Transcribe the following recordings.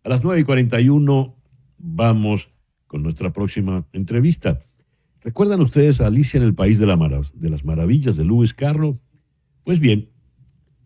A las 9:41 vamos con nuestra próxima entrevista. ¿Recuerdan ustedes a Alicia en el País de las Maravillas de Lewis Carroll? Pues bien,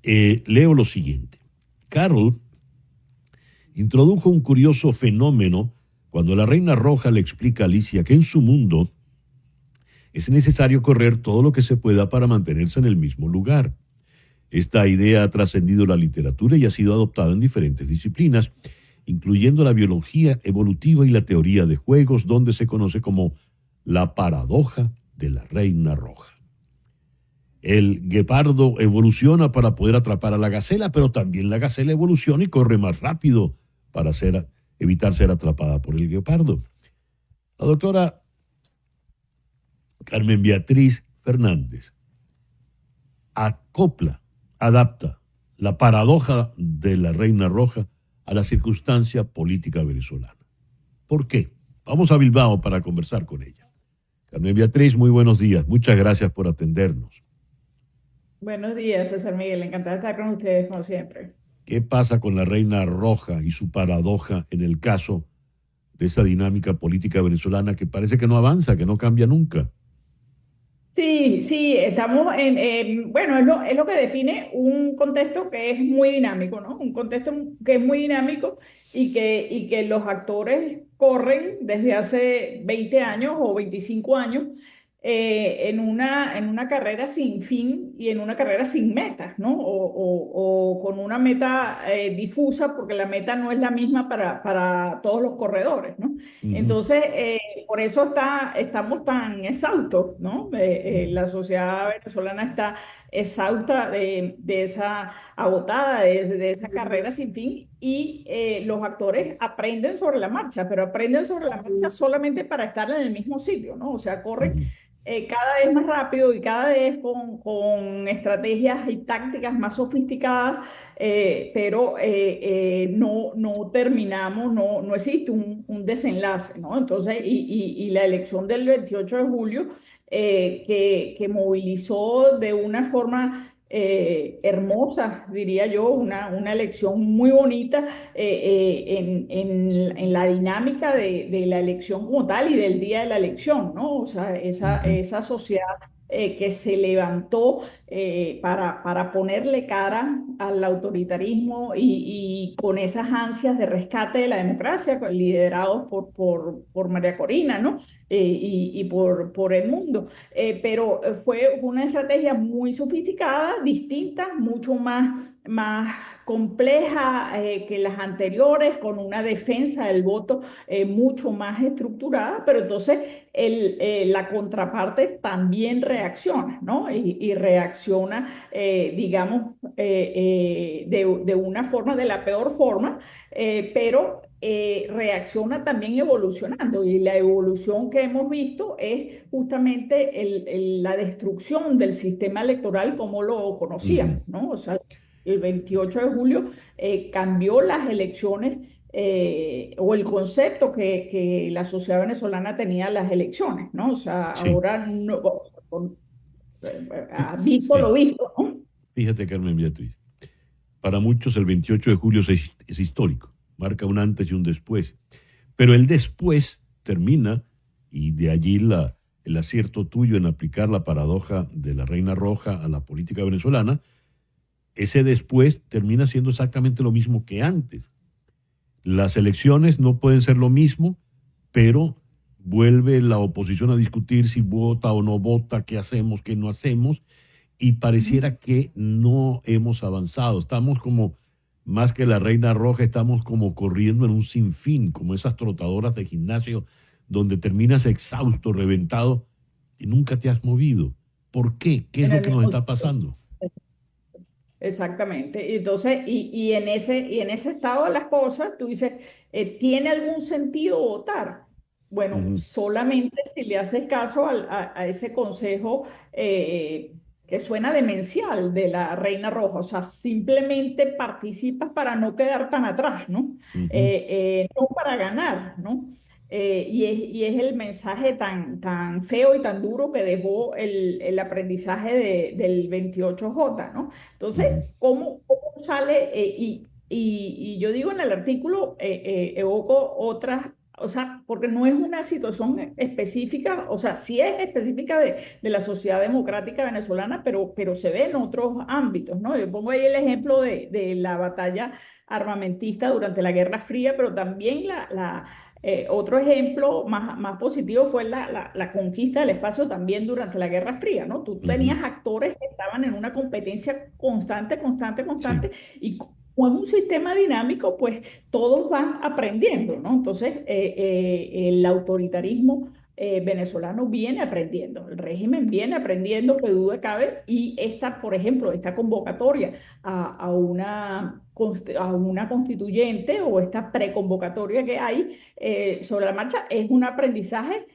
leo lo siguiente. Carroll introdujo un curioso fenómeno cuando la Reina Roja le explica a Alicia que en su mundo es necesario correr todo lo que se pueda para mantenerse en el mismo lugar. Esta idea ha trascendido la literatura y ha sido adoptada en diferentes disciplinas, incluyendo la biología evolutiva y la teoría de juegos, donde se conoce como la paradoja de la Reina Roja. El guepardo evoluciona para poder atrapar a la gacela, pero también la gacela evoluciona y corre más rápido para evitar ser atrapada por el guepardo. La doctora Carmen Beatriz Fernández adapta la paradoja de la Reina Roja a la circunstancia política venezolana. ¿Por qué? Vamos a Bilbao para conversar con ella. Carmen Beatriz, muy buenos días. Muchas gracias por atendernos. Buenos días, César Miguel. Encantada de estar con ustedes, como siempre. ¿Qué pasa con la Reina Roja y su paradoja en el caso de esa dinámica política venezolana que parece que no avanza, que no cambia nunca? Sí, estamos bueno, es lo que define un contexto que es muy dinámico, ¿no? Un contexto que es muy dinámico y que los actores corren desde hace 20 años o 25 años en una carrera sin fin y en una carrera sin metas, ¿no? O con una meta difusa, porque la meta no es la misma para todos los corredores, ¿no? Ujú. Entonces, por eso estamos tan exhaustos, ¿no? La sociedad venezolana está exhausta de esa, agotada de esa carrera sin fin y los actores aprenden sobre la marcha, pero aprenden sobre la marcha solamente para estar en el mismo sitio, ¿no? O sea, corren Ujú. cada vez más rápido y cada vez con estrategias y tácticas más sofisticadas, pero no terminamos, no existe un desenlace, ¿no? Entonces, y la elección del 28 de julio, que movilizó de una forma hermosa, diría yo, una elección muy bonita en la dinámica de la elección como tal y del día de la elección, ¿no? O sea, Ujú. esa sociedad que se levantó para ponerle cara al autoritarismo y con esas ansias de rescate de la democracia, liderados por María Corina, ¿no? Y por Edmundo. Pero fue una estrategia muy sofisticada, distinta, mucho más compleja que las anteriores, con una defensa del voto mucho más estructurada, pero entonces la contraparte también reacciona, ¿no? Y reacciona, digamos, de una forma, de la peor forma, pero reacciona también evolucionando. Y la evolución que hemos visto es justamente la destrucción del sistema electoral como lo Ujú. conocíamos, ¿no? O sea, el 28 de julio cambió las elecciones o el concepto que la sociedad venezolana tenía de las elecciones, ¿no? O sea, Sí. ahora no, Fí- ha visto Sí. lo visto, ¿no? Fíjate, Carmen Beatriz. Para muchos el 28 de julio es histórico, marca un antes y un después. Pero el después termina, y de allí el acierto tuyo en aplicar la paradoja de la Reina Roja a la política venezolana, ese después termina siendo exactamente lo mismo que antes. Las elecciones no pueden ser lo mismo, pero vuelve la oposición a discutir si vota o no vota, qué hacemos, qué no hacemos, y pareciera que no hemos avanzado. Estamos como, más que la Reina Roja, estamos como corriendo en un sinfín, como esas trotadoras de gimnasio, donde terminas exhausto, reventado, y nunca te has movido. ¿Por qué? ¿Qué es En lo el que nos mismo está sitio. pasando? Exactamente. Y entonces, y en ese estado de las cosas, tú dices, ¿tiene algún sentido votar? Bueno, Ujú. solamente si le haces caso a ese consejo que suena demencial de la Reina Roja. O sea, simplemente participas para no quedar tan atrás, ¿no? Ujú. No para ganar, ¿no? Y es el mensaje tan feo y tan duro que dejó el aprendizaje del 28J, ¿no? Entonces, Ujú. ¿cómo sale? y yo digo en el artículo, evoco otras, o sea, porque no es una situación específica, o sea, sí es específica de la sociedad democrática venezolana, pero se ve en otros ámbitos, ¿no? Yo pongo ahí el ejemplo de la batalla armamentista durante la Guerra Fría, pero también otro ejemplo más positivo fue la conquista del espacio también durante la Guerra Fría, ¿no? Tú Ujú. tenías actores que estaban en una competencia constante, constante, Sí, constante, y como es un sistema dinámico, pues todos van aprendiendo, ¿no? Entonces, el autoritarismo venezolano viene aprendiendo, el régimen viene aprendiendo, que duda cabe, y esta, por ejemplo, esta convocatoria a una constituyente o esta preconvocatoria que hay sobre la marcha es un aprendizaje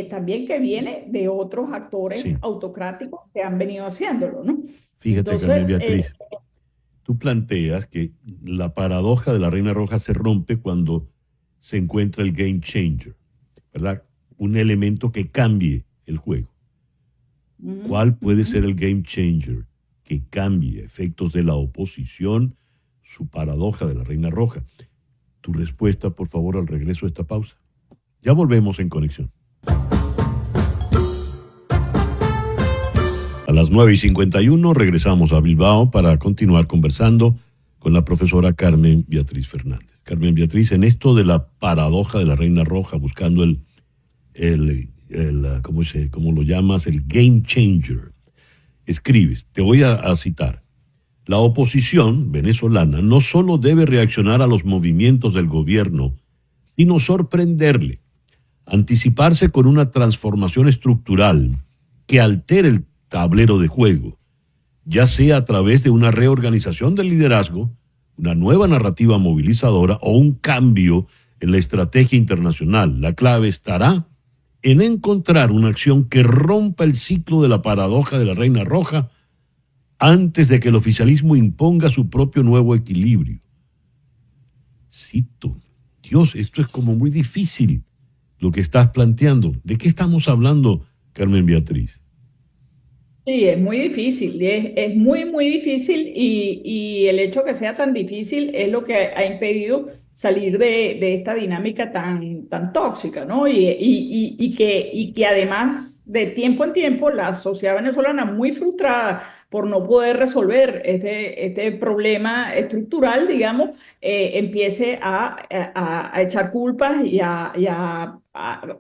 también que viene de otros actores sí. autocráticos que han venido haciéndolo, ¿no? Fíjate, Entonces, Carmen Beatriz, tú planteas que la paradoja de la Reina Roja se rompe cuando se encuentra el game changer, ¿verdad? Un elemento que cambie el juego. ujú, ¿Cuál puede ujú. ser el game changer que cambie efectos de la oposición, su paradoja de la Reina Roja? Tu respuesta, por favor, al regreso de esta pausa. Ya volvemos en conexión. A las 9:51 regresamos a Bilbao para continuar conversando con la profesora Carmen Beatriz Fernández. Carmen Beatriz, en esto de la paradoja de la Reina Roja, buscando ¿cómo lo llamas? El game changer. Escribes, te voy a citar. La oposición venezolana no solo debe reaccionar a los movimientos del gobierno, sino sorprenderle, anticiparse con una transformación estructural que altere el tablero de juego, ya sea a través de una reorganización del liderazgo, una nueva narrativa movilizadora o un cambio en la estrategia internacional. La clave estará en encontrar una acción que rompa el ciclo de la paradoja de la Reina Roja antes de que el oficialismo imponga su propio nuevo equilibrio. Cito, Dios, esto es como muy difícil lo que estás planteando. ¿De qué estamos hablando, Carmen Beatriz? Sí, es muy difícil, es muy, muy difícil y el hecho que sea tan difícil es lo que ha impedido salir de esta dinámica tan tóxica, ¿no? Y que además de tiempo en tiempo la sociedad venezolana muy frustrada por no poder resolver este problema estructural, digamos, empiece a echar culpas a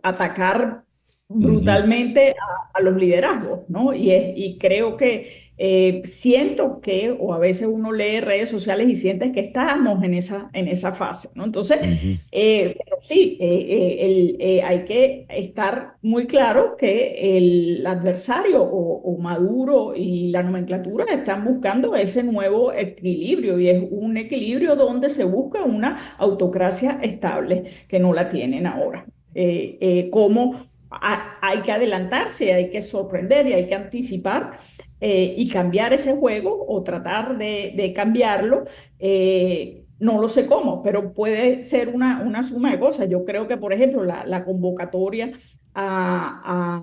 atacar Ujú. brutalmente a los liderazgos, ¿no? Y creo que siento que, o a veces uno lee redes sociales y sientes que estamos en esa fase, ¿no? Entonces, Ujú. pero sí, hay que estar muy claro que el adversario o Maduro y la nomenclatura están buscando ese nuevo equilibrio y es un equilibrio donde se busca una autocracia estable que no la tienen ahora. Como hay que adelantarse, hay que sorprender y hay que anticipar y cambiar ese juego o tratar de cambiarlo. No lo sé cómo, pero puede ser una suma de cosas. Yo creo que, por ejemplo, la convocatoria a,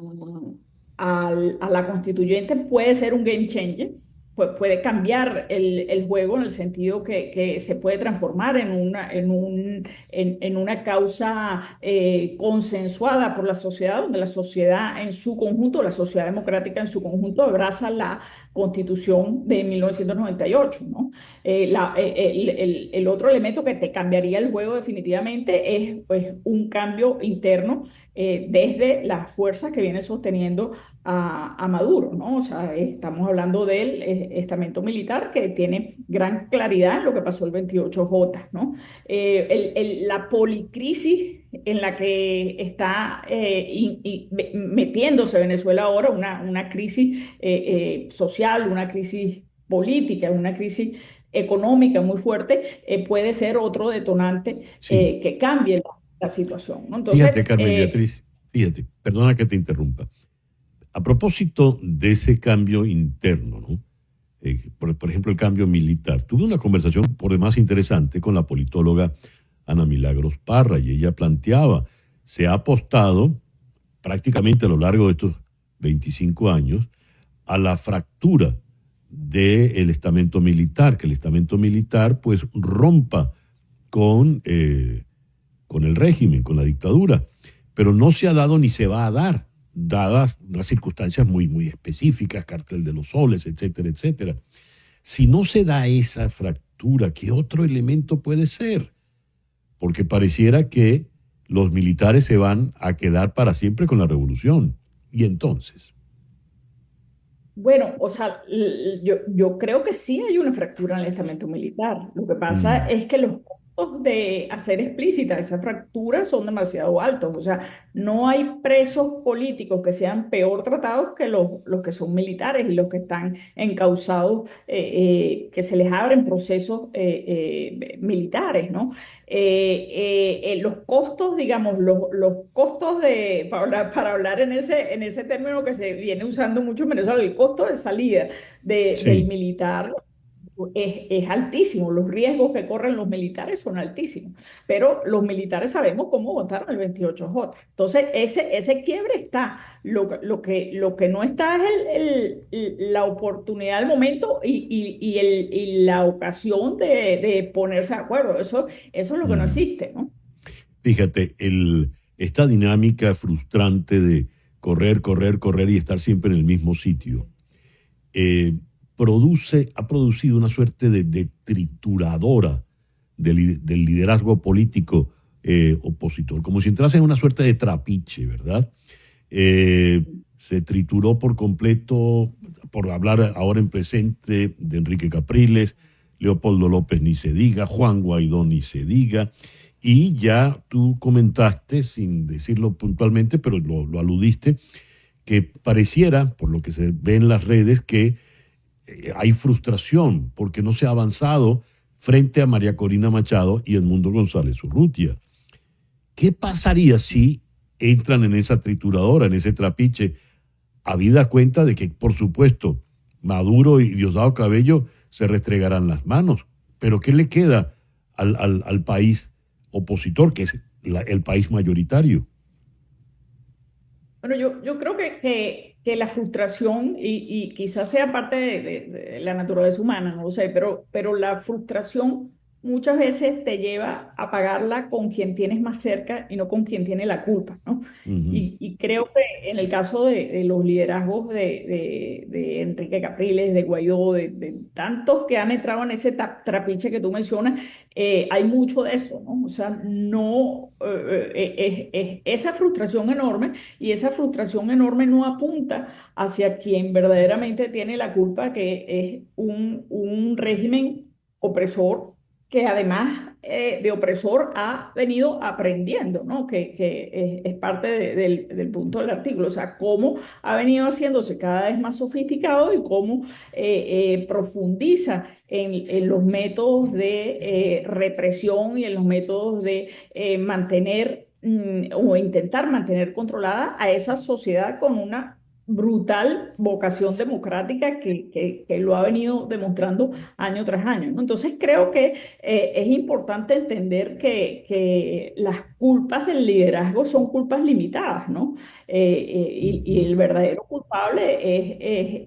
a la constituyente puede ser un game changer, pues puede cambiar el juego en el sentido que se puede transformar en una causa consensuada por la sociedad, donde la sociedad en su conjunto, la sociedad democrática en su conjunto, abraza la Constitución de 1998, ¿no? El otro elemento que te cambiaría el juego definitivamente es pues, un cambio interno desde las fuerzas que viene sosteniendo a Maduro, ¿no? O sea, estamos hablando del estamento militar que tiene gran claridad en lo que pasó el 28J, ¿no? La policrisis en la que está metiéndose Venezuela ahora, una crisis social, una crisis política, una crisis económica muy fuerte, puede ser otro detonante Sí, que cambie la situación, ¿no? Entonces, fíjate, Carmen Beatriz, fíjate, perdona que te interrumpa. A propósito de ese cambio interno, ¿no? Por ejemplo, el cambio militar. Tuve una conversación por demás interesante con la politóloga Ana Milagros Parra y ella planteaba, se ha apostado prácticamente a lo largo de estos 25 años a la fractura del estamento militar, que el estamento militar pues rompa con el régimen, con la dictadura. Pero no se ha dado ni se va a dar, dadas unas circunstancias muy, muy específicas, Cártel de los Soles, etcétera, etcétera. Si no se da esa fractura, ¿qué otro elemento puede ser? Porque pareciera que los militares se van a quedar para siempre con la revolución. Y entonces, Bueno, o sea, yo creo que sí hay una fractura en el estamento militar. Lo que pasa mm, es que los costos de hacer explícita esa fractura son demasiado altos. O sea, no hay presos políticos que sean peor tratados que los que son militares y los que están encausados, que se les abren procesos militares, ¿no? Los costos, digamos, los costos para hablar en ese término que se viene usando mucho en Venezuela, el costo de salida del sí. militar es altísimo, los riesgos que corren los militares son altísimos, pero los militares sabemos cómo votaron el 28J. Entonces, ese quiebre está. Lo que no está es la oportunidad, el momento y la ocasión de ponerse de acuerdo. Eso es lo que no Mm. existe, ¿no? Fíjate, esta dinámica frustrante de correr, correr, correr y estar siempre en el mismo sitio, eh, ha producido una suerte de trituradora del liderazgo político opositor, como si entrase en una suerte de trapiche, ¿verdad? Se trituró por completo, por hablar ahora en presente, de Enrique Capriles, Leopoldo López ni se diga, Juan Guaidó ni se diga, y ya tú comentaste, sin decirlo puntualmente, pero lo aludiste, que pareciera, por lo que se ve en las redes, que hay frustración porque no se ha avanzado frente a María Corina Machado y Edmundo González Urrutia. ¿Qué pasaría si entran en esa trituradora, en ese trapiche, habida cuenta de que, por supuesto, Maduro y Diosdado Cabello se restregarán las manos? Pero ¿qué le queda al país opositor, que es el país mayoritario? Bueno, yo creo que la frustración, y quizás sea parte de la naturaleza humana, no lo sé, pero la frustración muchas veces te lleva a pagarla con quien tienes más cerca y no con quien tiene la culpa, ¿no? Ujú. Y creo que en el caso de los liderazgos de Enrique Capriles, de Guaidó, de tantos que han entrado en ese trapiche que tú mencionas, hay mucho de eso, ¿no? O sea, no, esa frustración enorme y esa frustración enorme no apunta hacia quien verdaderamente tiene la culpa, que es un régimen opresor que además de opresor ha venido aprendiendo, ¿no? Que es parte del punto del artículo, o sea, cómo ha venido haciéndose cada vez más sofisticado y cómo profundiza en los métodos de represión y en los métodos de mantener o intentar mantener controlada a esa sociedad con una brutal vocación democrática que lo ha venido demostrando año tras año, ¿no? Entonces creo que es importante entender que las culpas del liderazgo son culpas limitadas, ¿no? Y el verdadero culpable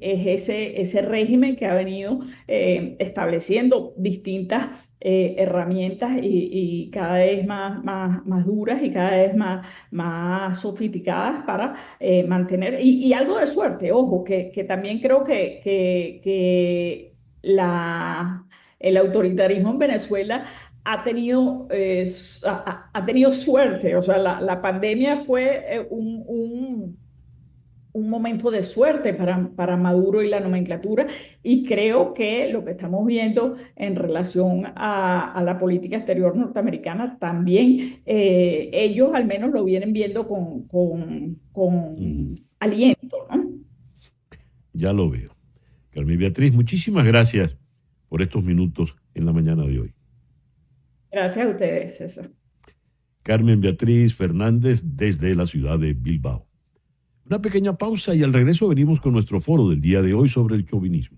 es ese régimen que ha venido estableciendo distintas herramientas y cada vez más duras y cada vez más sofisticadas para mantener, y algo de suerte, ojo, que también creo que el autoritarismo en Venezuela ha tenido suerte. O sea, la pandemia fue un momento de suerte para Maduro y la nomenclatura, y creo que lo que estamos viendo en relación a la política exterior norteamericana también, ellos al menos lo vienen viendo Ujú. con aliento, ¿no? Ya lo veo. Carmen Beatriz, muchísimas gracias por estos minutos en la mañana de hoy. Gracias a ustedes, César. Carmen Beatriz Fernández desde la ciudad de Bilbao. Una pequeña pausa y al regreso venimos con nuestro foro del día de hoy sobre el chauvinismo.